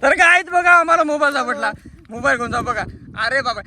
तर काय बघा आम्हाला मोबाईल सापडला. मोबाईल कोणता बघा. अरे बाबा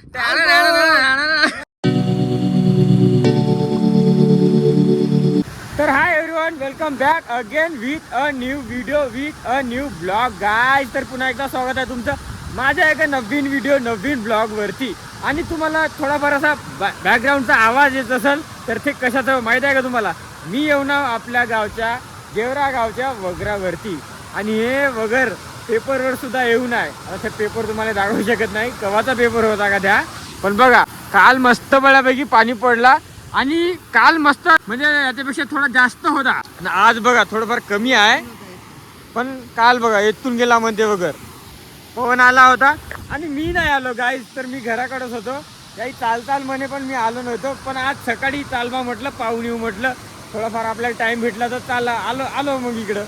तर hi everyone, welcome back again with a new video with a new blog guys. तर पुन्हा एकदा स्वागत आहे तुमचं माझ्या एका नवीन व्हिडिओ नवीन ब्लॉग वरती. आणि तुम्हाला थोडाफार असा बॅकग्राऊंडचा आवाज येत असेल तर ते कशाचं माहिती आहे का तुम्हाला? मी येऊन आपल्या गावच्या गेवरा गावच्या वगरावरती. आणि हे वगर पेपरवर सुद्धा येऊन आहे. आता पेपर तुम्हाला दाखवू शकत नाही कवाचा पेपर होता का त्या. पण बघा काल मस्त बऱ्यापैकी पाणी पडला आणि काल मस्त म्हणजे याच्यापेक्षा थोडा जास्त होता. आज बघा थोडंफार कमी आहे. पण काल बघा येथून गेला म्हणते वगर. पवन आला होता आणि मी नाही आलो गाईज. तर मी घराकडेच होतो. काही चाल म्हणे पण मी आलो नव्हतो. पण आज सकाळी चालवा म्हटलं पाहून येऊ म्हटलं. थोडाफार आपल्याला टाइम भेटला तर आलो मग इकडं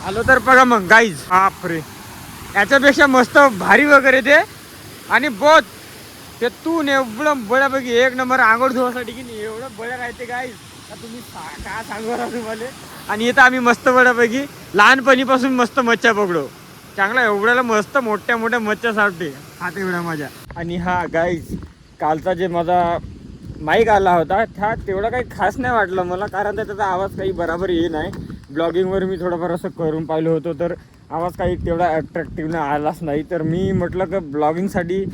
आलो. तर बघा मग गाईज बापरे याच्यापेक्षा मस्त भारी वगैरे ते. आणि बोत ते तू एवढं बऱ्यापैकी एक नंबर आंघोळ धुवासाठी की नाही एवढं बळ्या राहते गाईज का तुम्ही काय सांगू तुम्हाला. आणि इथं आम्ही मस्त बऱ्यापैकी लहानपणीपासून मस्त मच्छा पकडो. चांगला एवढ्याला मस्त मोठ्या मच्छा सापटे हात एवढ्या माझ्या. आणि हा गाईज कालचा जे माझा माईक आला होता त्या तेवढा काही खास नाही वाटलं मला. कारण त्याचा आवाज काही बराबर ये नाही. ब्लॉगिंगवर मी थोडंफार असं करून पाहिलं होतं तर आवाज काही तेवढा अट्रॅक्टिव्ह आलाच नाही. तर मी म्हटलं की ब्लॉगिंगसाठी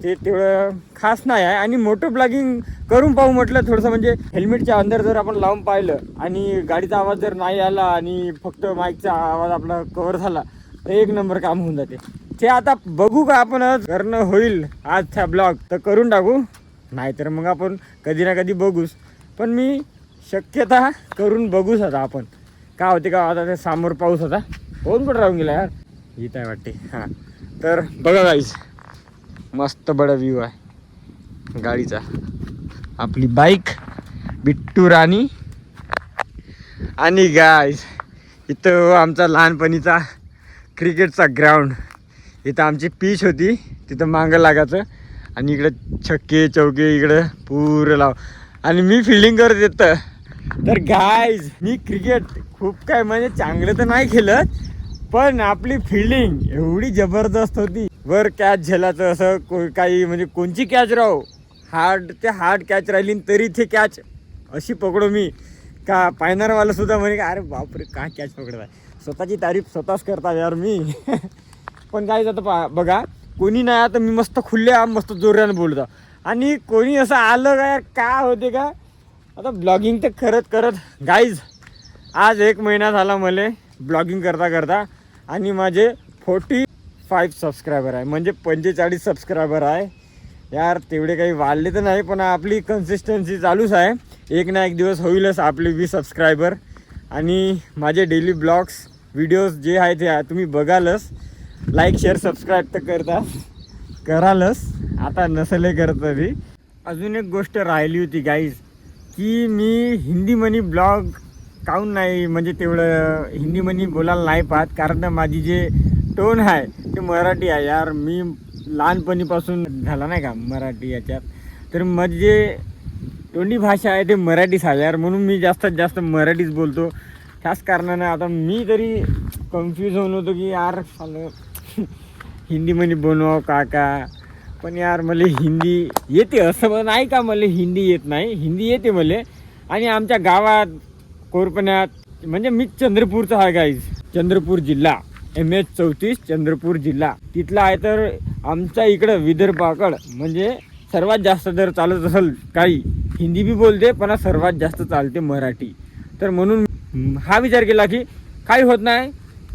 ते तेवढं खास नाही आहे. आणि मोठं ब्लॉगिंग करून पाहू म्हटलं थोडंसं. म्हणजे हेल्मेटच्या अंदर जर आपण लावून पाहिलं आणि गाडीचा आवाज जर नाही आला आणि फक्त माईकचा आवाज आपला कव्हर झाला तर एक नंबर काम होऊन जाते. ते आता बघू का आपण करणं होईल आजचा ब्लॉग तर करून टाकू. नाहीतर मग आपण कधी ना कधी बघूच. पण मी शक्यता करून बघूच आता आपण का होते का. आता ते समोर पाऊस होता. कोण कुठं राहून गेला यार इथं आहे वाटते. हां तर बघा गाईज मस्त बडा व्ह्यू आहे गाडीचा. आपली बाईक बिट्टू राणी. आणि गाईज इथं आमचा लहानपणीचा क्रिकेटचा ग्राउंड. इथं आमची पिच होती तिथं मागं लागायचं. आणि इकडं छक्के चौके इकडं पुरं लाव. आणि मी फिल्डिंग करत येतं. तर गाईज मी क्रिकेट खूप काय म्हणजे चांगलं तर नाही खेळत पण आपली फिल्डिंग एवढी जबरदस्त होती. वर कॅच झेलाचं असं काही म्हणजे कोणची कॅच राहो हार्ड कॅच राहिली तरी ते कॅच अशी पकडो मी का पायनरवाला सुद्धा म्हणे का अरे बापरे काय कॅच पकडत आहे. स्वतःची तारीफ स्वतःच करता यार मी. पण काय आता बघा कोणी नाही आता मी मस्त खुल्ल्या मस्त जोरानं बोलतो. आणि कोणी असं आलं का यार का होते का. आता ब्लॉगिंग तर करत गाईज आज 1 महिना झाला मला ब्लॉगिंग करता. आणि माझे 45 सबस्क्रायबर आहे. म्हणजे 45 सबस्क्रायबर आहे यार. तेवढे काही वाढले तर नाही पण आपली कन्सिस्टन्सी चालूच आहे. एक ना एक दिवस होईलच आपले 20 सबस्क्रायबर. आणि माझे डेली ब्लॉग्स व्हिडिओज जे आहे ते तुम्ही बघालच. लाईक शेअर सबस्क्राईब तर करालच. आता नसले करत तरी. अजून एक गोष्ट राहिली होती गाईज की मी हिंदी मनी ब्लॉग काहून नाही म्हणजे तेवढं हिंदी मनी बोलायला नाही पाहत. कारण माझी जे टोन आहे ते मराठी आहे यार. मी लहानपणीपासून झाला नाही का मराठी याच्यात. तर माझी जे तोंडी भाषा आहे ते मराठीच आहे यार. म्हणून मी जास्तीत जास्त मराठीच बोलतो. त्याच कारणानं आता मी तरी कन्फ्यूज होऊन होतो की यार हिंदी मध्ये बनवावं का. पण यार मला हिंदी येते असं नाही का मला हिंदी येत नाही. हिंदी येते मला. आणि आमच्या गावात कोरपण्यात म्हणजे मी चंद्रपूरचा आहे गाईज. चंद्रपूर जिल्हा MH34 चंद्रपूर जिल्हा तिथला आहे. तर आमच्या इकडं विदर्भाकडं म्हणजे सर्वात जास्त जर चालत असेल काही हिंदी बी बोलते पण सर्वात जास्त चालते मराठी. तर म्हणून हा विचार केला की काही होत नाही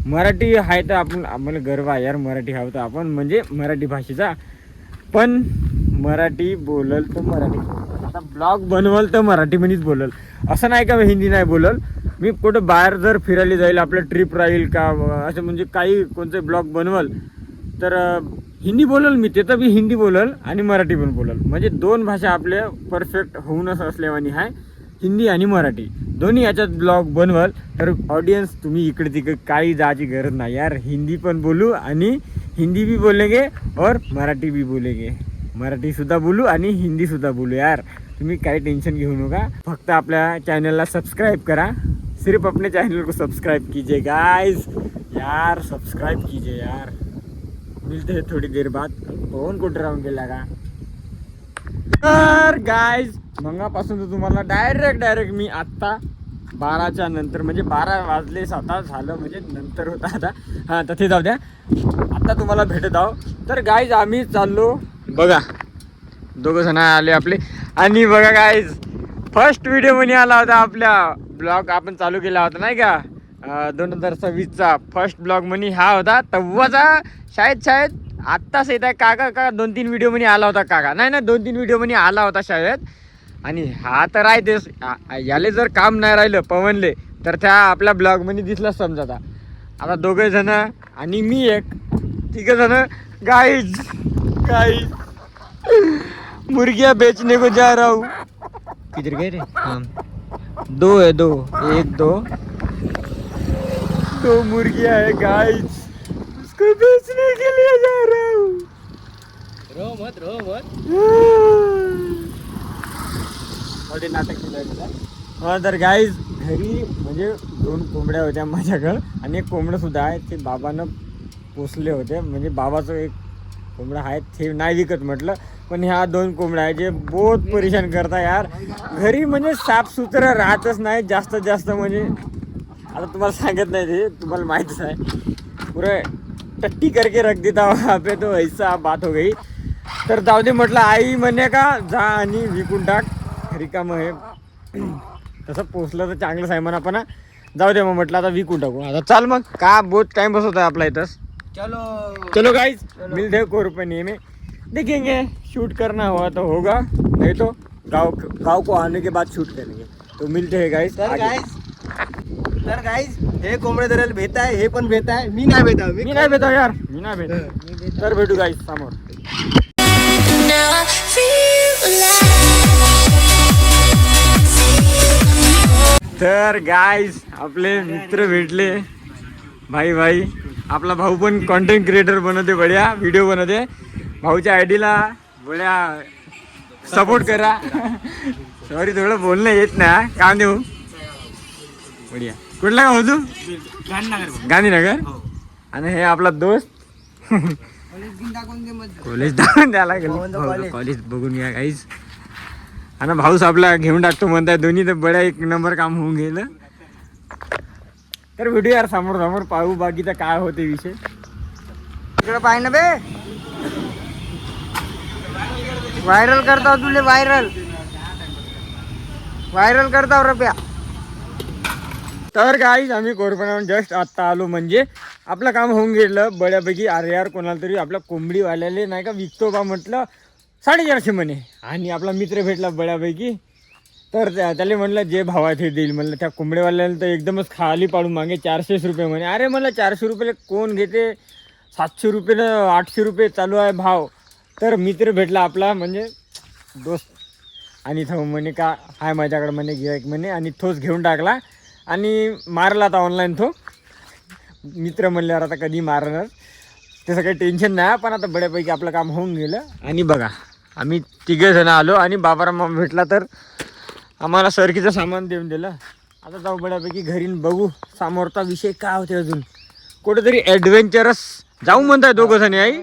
मराठी आहे तर आपण आम्हाला गर्व आहे यार मराठी हवं तर आपण म्हणजे मराठी भाषेचा. पण मराठी बोलल तर मराठी. आता ब्लॉग बनवल तर मराठीमध्येच बोलल. असं नाही का हिंदी नाही बोलल. मी कुठं बाहेर जर फिरायला जाईल आपलं ट्रिप राहील का असं म्हणजे काही कोणते ब्लॉग बनवल तर हिंदी बोलल मी. ते तर मी हिंदी बोलल आणि मराठी पण बोलल. म्हणजे 2 भाषा आपल्या परफेक्ट होऊनच असल्यावानी आहे. हिंदी आणि मराठी दोन्ही याच्यात ब्लॉग बनवल तर ऑडियन्स तुम्ही इकडे तिकडे काही जायची गरज नाही यार. हिंदी पण बोलू आणि हिंदी भी बोलेंगे और मराठी भी बोलेंगे. मराठीसुद्धा बोलू आणि हिंदीसुद्धा बोलू यार. तुम्ही काही टेन्शन घेऊ नका. फक्त आपल्या चॅनलला सबस्क्राईब करा. सिर्फ अपने चैनल को सब्सक्राइब कीजिए गाइस यार. सब्सक्राइब कीजिए यार. मिळते हैं थोड़ी देर बाद. पवन कुठे राहून गेला का. तर गाईज मंगापासून तर तुम्हाला डायरेक्ट मी आत्ता 12च्या नंतर म्हणजे 12 वाजले 7 झालं म्हणजे नंतर होता आता. हां तर ते जाऊ द्या. आत्ता तुम्हाला भेटत आहो. तर गाईज आम्ही चाललो बघा. दोघं जण आले आपले. आणि बघा गाईज फर्स्ट व्हिडिओ मध्ये आला होता आपल्या ब्लॉग आपण चालू केला होता नाही का 2026चा फर्स्ट ब्लॉग म्हणे हा होता तेव्हाचा. शायद आत्ताच येत आहे का 2-3 व्हिडिओ मध्ये आला होता काका. नाही 2-3 व्हिडिओ मध्ये आला होता शाळेत. आणि हा तर आहे तेच. याले जर काम नाही राहिलं पवनले तर त्या आपल्या ब्लॉग मध्ये दिसलाच समजा. आता दोघे जण आणि मी एक तिघ जण गाईज मुर्गिया बेचने को जा रहा हूँ. किधर गए रे. हाँ 2 है 2 1 2 मुर्गिया है गाइस. उसको बेचने के लिए जा रहा हूँ. रो मत नाटक केलं. हा तर गाईज घरी म्हणजे 2 कोंबड्या होत्या माझ्याकडं आणि एक कोंबडं सुद्धा आहे. ते बाबानं पोसले होते म्हणजे बाबाचं एक कोंबडा आहे ते नाही विकत म्हटलं. पण ह्या 2 कोंबड्या आहे जे बहुत परेशान करता यार. घरी म्हणजे साफसुथरं राहतच नाही जास्त म्हणजे. आता तुम्हाला सांगत नाही ते तुम्हाला माहीतच आहे. पुरे टट्टी करके रख देता वहाँ पे तो ऐसा बात हो गई. तर जाऊ दे म्हटलं. आई म्हणे का जा आणि विकून टाक रिकामं हे. तसं पोचलं तर चांगलंच आहे म्हणा पण जाऊ दे मग म्हटलं आता विकून टाकू. आता चाल मग का बहुत टाइम बस होता है आपला इथंच. चलो गाइस मिलते हैं कोरपनी में. देखेंगे शूट करना हुआ तो होगा नहीं तो गाँव को आने के बाद शूट करेंगे. तो मिलते हैं गाइस. तर गाईज हे कोंबडे धरायला भेट आहे. हे पण भेट आहे. मी नाही भेटा यार मी नाही भेट. तर भेटू गाइस समोर. तर गाइस आपले मित्र भेटले. भाई आपला भाऊ पण कंटेंट क्रिएटर बनवते बढिया व्हिडिओ बनवते. भाऊच्या आयडीला बढिया सपोर्ट करा. सॉरी थोडं बोलणं येत ना काम देऊ. बढिया कुठला का होतो गांधीनगर. आणि हे आपला दोस्त कॉलेज दाखवून द्यायला गेलो. कॉलेज बघून घ्या काहीच. आणि भाऊस आपला घेऊन टाकतो म्हणताय दोन्ही तर बड्या 1 नंबर काम होऊन गेलं. तर व्हिडिओ यार समोर पाहू बाकीचा काय होते विषय. इकडे पाय ना बे. व्हायरल करता तुले व्हायरल करता रुपया. तर गाईज आम्ही कोरपणावरून जस्ट आत्ता आलो म्हणजे आपलं काम होऊन गेलं बड्यापैकी. अरे यार कोणाला तरी आपल्या कोंबडीवाल्याले नाही का विकतो बा म्हटलं 450 म्हणे. आणि आपला मित्र भेटला बड्यापैकी. तर त्याला म्हणलं जे भावात हे देईल म्हणलं. त्या कोंबडीवाल्याला तर एकदमच खाली पाडून मागे 400 रुपये म्हणे. अरे म्हणलं 400 रुपये कोण घेते. 700 रुपये 800 रुपये चालू आहे भाव. तर मित्र भेटला आपला म्हणजे दोस्त. आणि तो म्हणे का हाय माझ्याकडे म्हणे गिराईक म्हणे. आणि तोच घेऊन टाकला आणि मारला आता ऑनलाईन तो. मित्र म्हणल्यावर आता कधी मारणार त्याचं काही टेन्शन नाही. पण आता बड्यापैकी आपलं काम होऊन गेलं. आणि बघा आम्ही 3 जण आलो आणि बाबाराम मामा भेटला तर आम्हाला सरकीचं सामान देऊन दिलं. आता जाऊ बड्यापैकी घरी बघू समोरचा विषय काय होते. अजून कुठेतरी ॲडव्हेंचरस जाऊ म्हणताय 2 जण. आई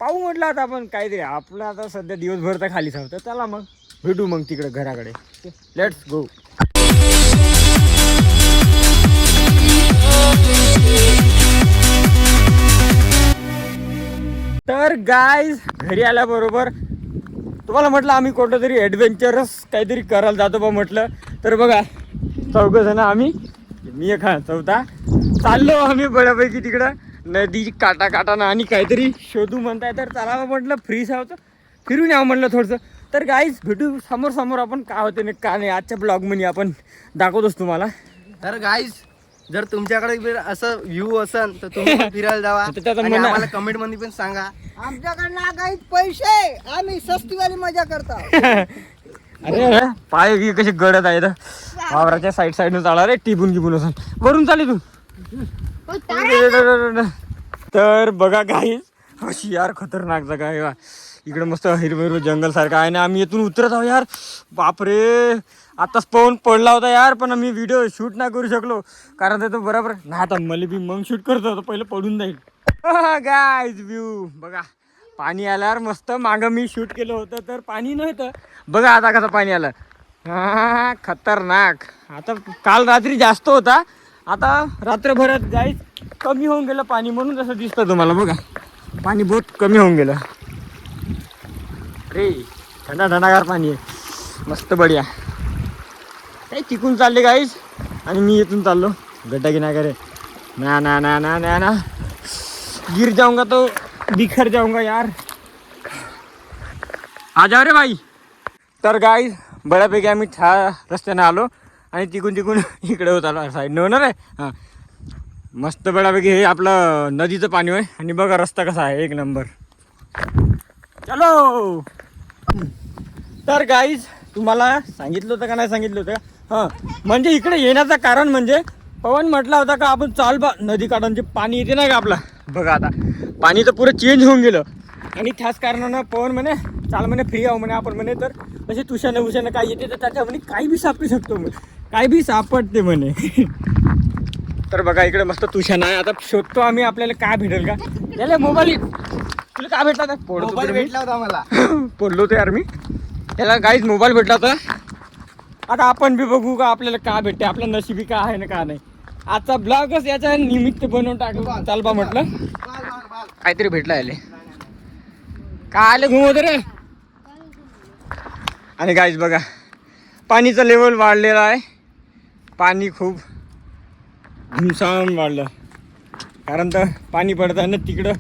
पाहू म्हटलं आता आपण काहीतरी. आपलं आता सध्या दिवसभर तर खालीच आहोत. चला मग भेटू मग तिकडे घराकडे. Let's go. तर गाईज घरी आल्याबरोबर तुम्हाला म्हटलं आम्ही कुठं तरी ॲडव्हेंचरस काहीतरी करायला जातो बा म्हटलं. तर बघा 4 जण आम्ही मी एक चौथा चाललो आम्ही बऱ्यापैकी तिकडं नदी काटाना आणि काहीतरी शोधू म्हणताय. तर चला म्हटलं फ्री सावतं फिरून यावं म्हटलं थोडंसं. तर गाईज भेटू समोर आपण काय होते नाही का नाही आजच्या ब्लॉगमध्ये आपण दाखवतोच तुम्हाला. तर गाईज जर तुमच्याकडे असं व्ह्यू असेल तर तुम्ही फिरायला जावा. आम्हाला कमेंट मध्ये पण सांगा. आमच्याकडनं काही पैसे आम्ही सस्तीवाली मजा करतो. अरे पाय कसे गडत आहे वावराच्या साईडनं चाला रे. टिपून असं वरून चाले तू. तर बघा गाईज अशी यार खतरनाक जागा आहे. इकडे मस्त हिरवं जंगल सारखं आहे ना. आम्ही इथून उतरत आहोत यार. बापरे आताच पवन पडला होता यार. पण आम्ही व्हिडिओ शूट नाही करू शकलो कारण ते तो बरोबर नाही. आता मला बी मग शूट करतो होतो पहिलं पडून जाईल. गाईज व्ह्यू बघा, पाणी आल्यावर मस्त. मागं मी शूट केलं होतं तर पाणी नव्हतं, बघा आता कसं पाणी आलं. हा खतरनाक. आता काल रात्री जास्त होता, आता रात्रभरात गाईज कमी होऊन गेलं पाणी, म्हणून तसं दिसतं तुम्हाला. बघा पाणी बहुत कमी होऊन गेलं रे. थंडा थंडागार पाणी आहे, मस्त बढिया. काही तिकून चालले गाईज आणि मी इथून चाललो गड्डा किनारे. ना ना ना ना ना ना गिर जाऊंगा तो बिखर जाऊंगा यार. आ जाओ रे भाई. तर गाईज बऱ्यापैकी आम्ही रस्त्याने आलो आणि तिकून इकडे होत आलो साईड न होणार आहे. हां मस्त बऱ्यापैकी हे आपलं नदीचं पाणी आहे. आणि बघा रस्ता कसा आहे, एक नंबर. चलो. तर गाईज तुम्हाला सांगितलं होतं का नाही सांगितलं होतं का? हां म्हणजे इकडे येण्याचं कारण म्हणजे पवन म्हटला होता का आपण चाल बा नदी काढून जे पाणी येते नाही का आपला. बघा आता पाणी तर पुरं चेंज होऊन गेलं आणि त्याच कारणानं पवन म्हणे चाल म्हणे फ्री आहो म्हणे आपण म्हणे. तर असे तुशानं काय येते तर त्याच्या म्हणे काही बी सापडू शकतो म्हणे, काही बी सापडते म्हणे. तर बघा इकडे मस्त तुशान आहे. आता शोधतो आम्ही आपल्याला काय भेटेल का. त्याला मोबाईल तुला काय भेटला मोबाईल भेटला होता मला. पडलो होतो यार मी. त्याला काहीच मोबाईल भेटला होता. आता आपण बी बघू का आपल्याला काय भेटते, आपलं नशिबी काय आहे ना का नाही. आजचा ब्लॉगच याच्या निमित्त बनवून टाकलं. चाल बा म्हटलं काहीतरी भेटलं याले. काय आले घुमवत रे. आणि गाईज बघा पाणीचं लेवल वाढलेलं आहे, पाणी खूप घुमसावून वाढलं. कारण तर पाणी पडतं ना तिकडं,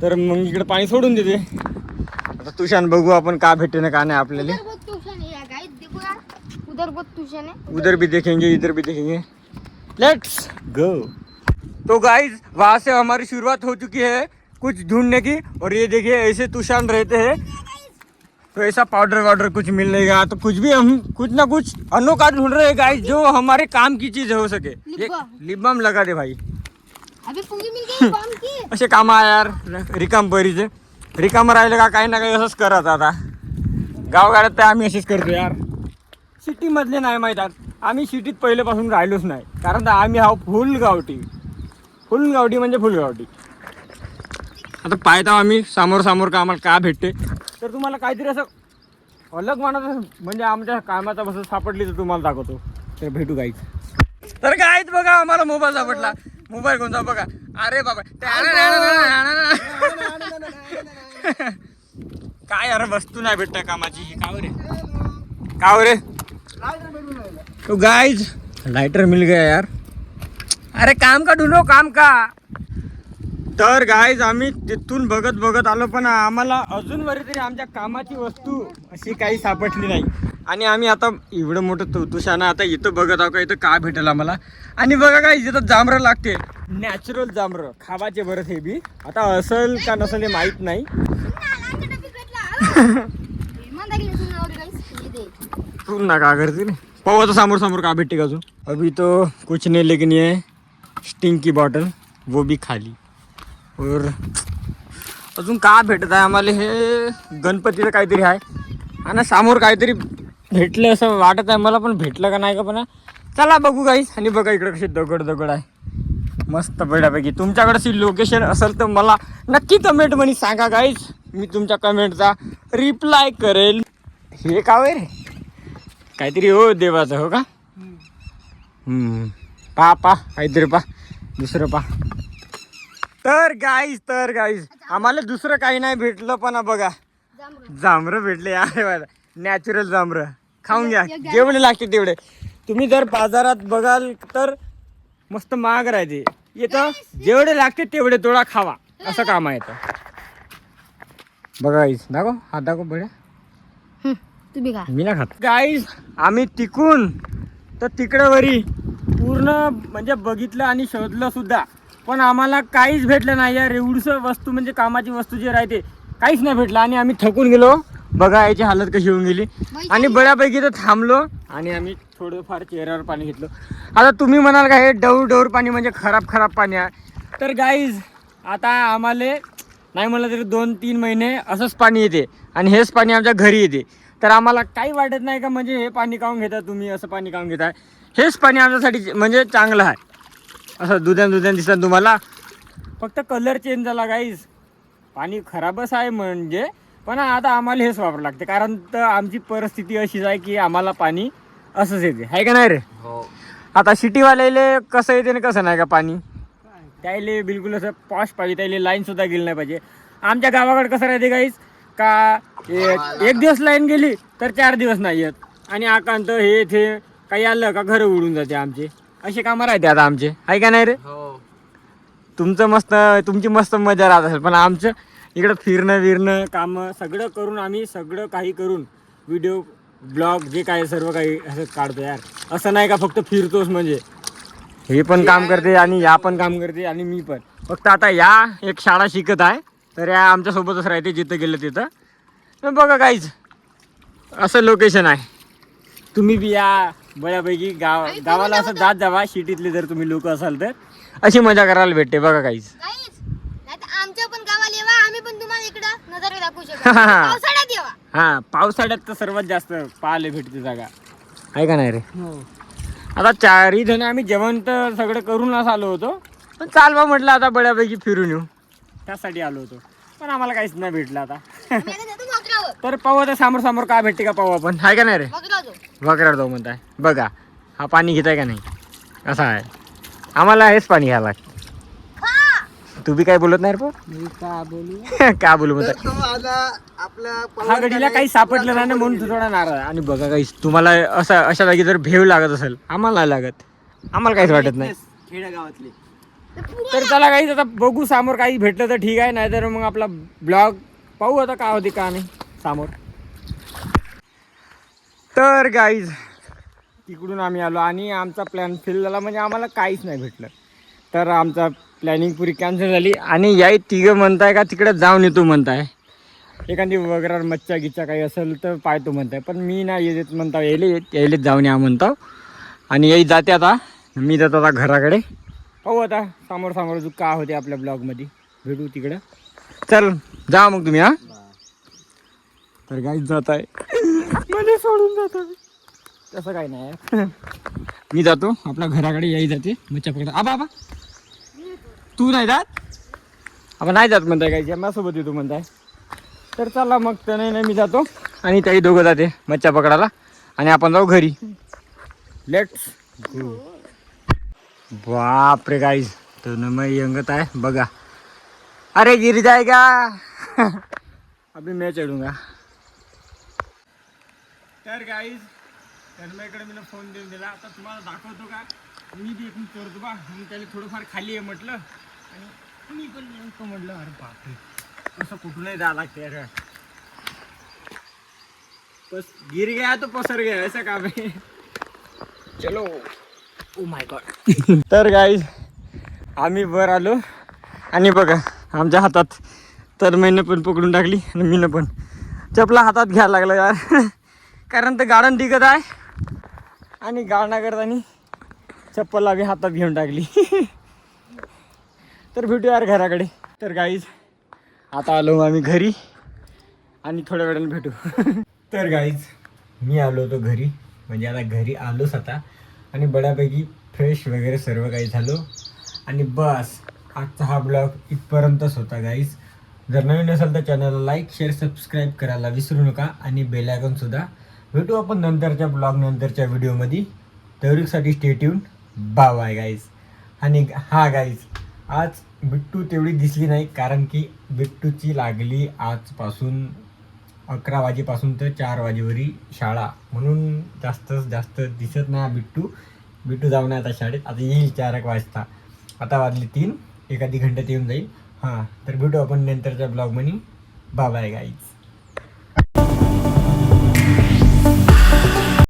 तर मग इकडं पाणी सोडून देते. आता तुषान बघू आपण का भेटते ना का नाही आपल्याला. उधर भी देखेंगे इधर भी देखेंगे. Let's go. तो गाइस वहां से हमारी शुरुआत हो चुकी है कुछ ढूंढने की. और ये देखिए ऐसे तुषान रहते हैं तो ऐसा पाउडर वाउडर कुछ मिलेगा तो कुछ भी हम कुछ ना कुछ अनोखा ढूंढ रहे हैं गाइस, जो हमारे काम की चीज हो सके. लिप बाम लगा दे भाई. असे काम आहे यार रिकाम बरीचे. रिकाम राहिले का काही ना काही असंच करत. आता गावगाड्यात तर आम्ही असेच करतो यार. सिटी मधले नाही माहीत. आम्ही सिटीत पहिल्यापासून राहिलोच नाही, कारण आम्ही हा फुल गावठी म्हणजे फुल गावठी. आता पाहतो आम्ही समोर का आम्हाला काय भेटते. तर तुम्हाला काहीतरी असं अलग म्हणत म्हणजे आमच्या कामाचा बस सापडली तर तुम्हाला दाखवतो. तर भेटू गाईच. तर गाईच बघा आम्हाला मोबाईल सापडला. मोबाईल कोणता बघा. अरे बाबा काय अरे वस्तू नाही भेटत कामाची. का रे तो गाइज लाइटर मिल गया यार. अरे काम का ढूंढो काम का. तर गाइज आम्ही तिथून बघत आलो पण आम्हाला अजूनवरी तरी आमच्या कामाची वस्तू अशी काही सापडली नाही. आणि आम्ही आता एवढं मोठं तुषाना आता इथं बघत आहो का इथं काय भेटेल आम्हाला. आणि बघा काय इथं जांभरं लागते, नॅचरल जांभरं खावाचे बरं. हे बी आता असेल का नसेल हे माहीत नाही. तू ना का करते रे. पाहू आता समोर का भेटते का. अभी तो कुछ नहीं लेकिन ये स्टिंग की बॉटल वो भी खाली. और अजून का भेटत आहे आम्हाला हे गणपतीचं काहीतरी आहे. आणि समोर काहीतरी भेटलं असं वाटत आहे मला, पण भेटलं का नाही का. पण चला बघू गाईस. आणि बघा इकडे कशी दगड आहे मस्त बऱ्यापैकी. तुमच्याकडे लोकेशन असेल तर मला नक्की कमेंट मध्ये सांगा गाईस, मी तुमच्या कमेंटचा रिप्लाय करेल. हे का रे काहीतरी हो देवाचं हो का. पा काहीतरी दुसरं तर गाईस आम्हाला दुसरं काही नाही भेटलं पण बघा जांभरं भेटले. अरे नॅचरल जांभरं खाऊन घ्या. जेवढे लागते तेवढे. तुम्ही जर बाजारात बघाल तर मस्त महाग राहते. येतं जेवढे लागते तेवढे तोडा खावा असं काम आहे. बघा गाईस दाखव हात दाखव बघा. मी ना खात गाईस. आम्ही तिकून तर तिकडे वरी पूर्ण म्हणजे बघितलं आणि शोधलं सुद्धा, पण आम्हाला काहीच भेटलं नाही यार. एवढंसं वस्तू म्हणजे कामाची वस्तू जे राहते काहीच नाही भेटलं. आणि आम्ही थकून गेलो. बघा याची हालत कशी होऊन गेली. आणि बऱ्यापैकी तर थांबलो आणि आम्ही थोडंफार चेहऱ्यावर पाणी घेतलं. आता तुम्ही म्हणाल का हे डौर पाणी म्हणजे खराब पाणी आहे. तर गाईज आता आम्हाला नाही म्हणलं तरी 2-3 महिने असंच पाणी येते आणि हेच पाणी आमच्या घरी येते. तर आम्हाला काही वाटत नाही का म्हणजे हे पाणी काढून घेता तुम्ही, असं पाणी काढून घेताय. हेच पाणी आमच्यासाठी म्हणजे चांगलं आहे. असं दुधान दिसतं तुम्हाला. फक्त कलर चेंज झाला गाईज. पाणी खराबच आहे म्हणजे, पण आता आम्हाला हेच वापरावं लागते कारण तर आमची परिस्थिती अशीच आहे की आम्हाला पाणी असंच येते, आहे का नाही रे? हो. आता सिटीवाल्याले कसं येते ना कसं नाही का पाणी, त्याले बिलकुल असं पॉश पाहिजे, त्याले लाईन सुद्धा गेली नाही पाहिजे. आमच्या गावाकडे कसं राहते गाईज का एक दिवस लाईन गेली तर 4 दिवस नाही येत, आणि आकांत हे ते काही आलं का घरं उडून जाते आमचे. असे कामं राहते आता आमचे, आहे का नाही रे? हो. तुमची मस्त मजा राहत असेल, पण आमचं इकडं फिरणं कामं सगळं करून आम्ही सगळं काही करून व्हिडिओ ब्लॉग जे काय सर्व काही असं काढतो यार. असं नाही का फक्त फिरतोस म्हणजे, हे पण काम करते आणि या पण काम करते आणि मी पण. फक्त आता या एक शाळा शिकत आहे तर या आमच्यासोबतच राहते जिथं गेलं तिथं. तर बघा काहीच असं लोकेशन आहे. तुम्ही बी या बऱ्यापैकी गावाला असं जात जावा, सिटीतले जर तुम्ही लोक असाल तर अशी मजा करायला भेटते बघा काहीच. आमच्या पण गावाला येवा, आम्ही पण तुम्हाला इकडं नजर दाखवू शकतो. पावसाळ्यात येवा. हा, पावसाळ्यात तर सर्वात जास्त पाहायला भेटते जागा, आहे का नाही रे? आता 4 जण आम्ही जेवण तर सगळं करूनच आलो होतो, पण चालवा म्हटलं आता बऱ्यापैकी फिरून येऊ, त्यासाठी आलो होतो. पण आम्हाला काहीच नाही भेटलं आता. आम्ही आता जातो मगरावर. तर पाहू आता समोर काय भेटते का पाहू आपण, आहे का नाही रे? मगरावर जाऊ. वगैरे जाऊ म्हणताय. बघा हा पाणी घेताय का नाही, असं आहे. आम्हाला हेच पाणी घ्यायला लागतं. तू बी काय बोलत नाही रे पो? का बोलू का बोलू म्हणताय? तर तो आता आपल्या हा गडीला काही सापडलं नाही ना म्हणून तू थोडा नाराज आहे. आणि बघा काही तुम्हाला अशा जागी जर भेव लागत असेल, आम्हाला नाही लागत, आम्हाला काहीच वाटत नाही. खेडेगावातले तर चला काहीच आता बघू समोर काही भेटलं तर ठीक आहे, नाहीतर मग आपला ब्लॉग पाहू आता का होते का नाही समोर. तर गाईज तिकडून आम्ही आलो आणि आमचा प्लॅन फेल झाला, म्हणजे आम्हाला काहीच नाही भेटलं. तर आमचा प्लॅनिंग पुरी कॅन्सल झाली आणि याही तिघं म्हणताय का तिकडे जाऊन येतो म्हणताय. एखादी वगैरे मच्छा गिच्चा काही असेल तर पाहतो म्हणताय, पण मी नाही येत म्हणता, यायलेच जाऊन या म्हणतो. आणि याही जाते आता, मी जातो आता घराकडे. पाहू आता समोर जो का होते आपल्या ब्लॉगमध्ये, भेटू तिकडं. चल जा मग तुम्ही. हा तर गाईच जात आहे, मला सोडून जात आहे. तसं काही नाही, मी जातो आपल्या घराकडे, याही जाते मच्छा पकडा. आबा तू नाही जात? आपण नाही जात म्हणताय, काही माझ्यासोबत येतो म्हणताय. तर चला मग तर नाही मी जातो आणि त्याही दोघं जाते मच्छा पकडायला आणि आपण जाऊ घरी. Let's go. बाप रे गाईज, तो नमय यंगत आहे बघा. अरे गिर जाएगा. अभी मैं चढूंगा. तर गाईज तन्मयकडे मी फोन देऊन दिला. आता तुम्हाला दाखवतो का मी बी एकूण करतो बा, मग त्याला थोडंफार खाली आहे म्हटलं आणि मी पण नेमकं म्हटलं. अरे बापरे, असं कुठूनही जावं लागते. अरे बस गिर गया तो पसर गया, असं काम आहे. चलो. Oh my God. तर गाईज आम्ही वर आलो आणि बघा आमच्या हातात तन्मयनं पण पकडून टाकली आणि मीनं पण चपला हातात घ्यायला लागलं यार. कारण तर गार्डन टिकत आहे आणि गाळणा करताना चप्पल बी हातात घेऊन टाकली. तर भेटू यार घराकडे. तर गाईज आता आलो आम्ही घरी आणि थोड्या वेळाने भेटू. तर गाईज मी आलो होतो घरी, म्हणजे आता घरी आलोच आता आणि बऱ्यापैकी फ्रेश वगैरे सर्व काही झालो. आणि बस आजचा हा ब्लॉग इथपर्यंतच होता गाईज. जर नवीन असेल तर चॅनलला लाईक शेअर सबस्क्राईब करायला विसरू नका आणि बेल आयकॉनसुद्धा. भेटू आपण नंतरच्या ब्लॉग नंतरच्या व्हिडिओमध्ये. तेवढीसाठी स्टे ट्यून. Bye guys. आणि हा गाईज आज बिट्टू तेवढी दिसली नाही कारण की बिट्टूची लागली आजपासून 11 वाजेपासून तर 4 वाजेवरी शाळा, म्हणून जास्त दिसत नाही बिट्टू जाऊन आता शाळेत. आता येईल 4 वाजता, आता वाजले 3, एखादी घंट्यात येऊन जाईल. हां तर भेटू आपण नंतरच्या ब्लॉगमध्ये. Bye guys.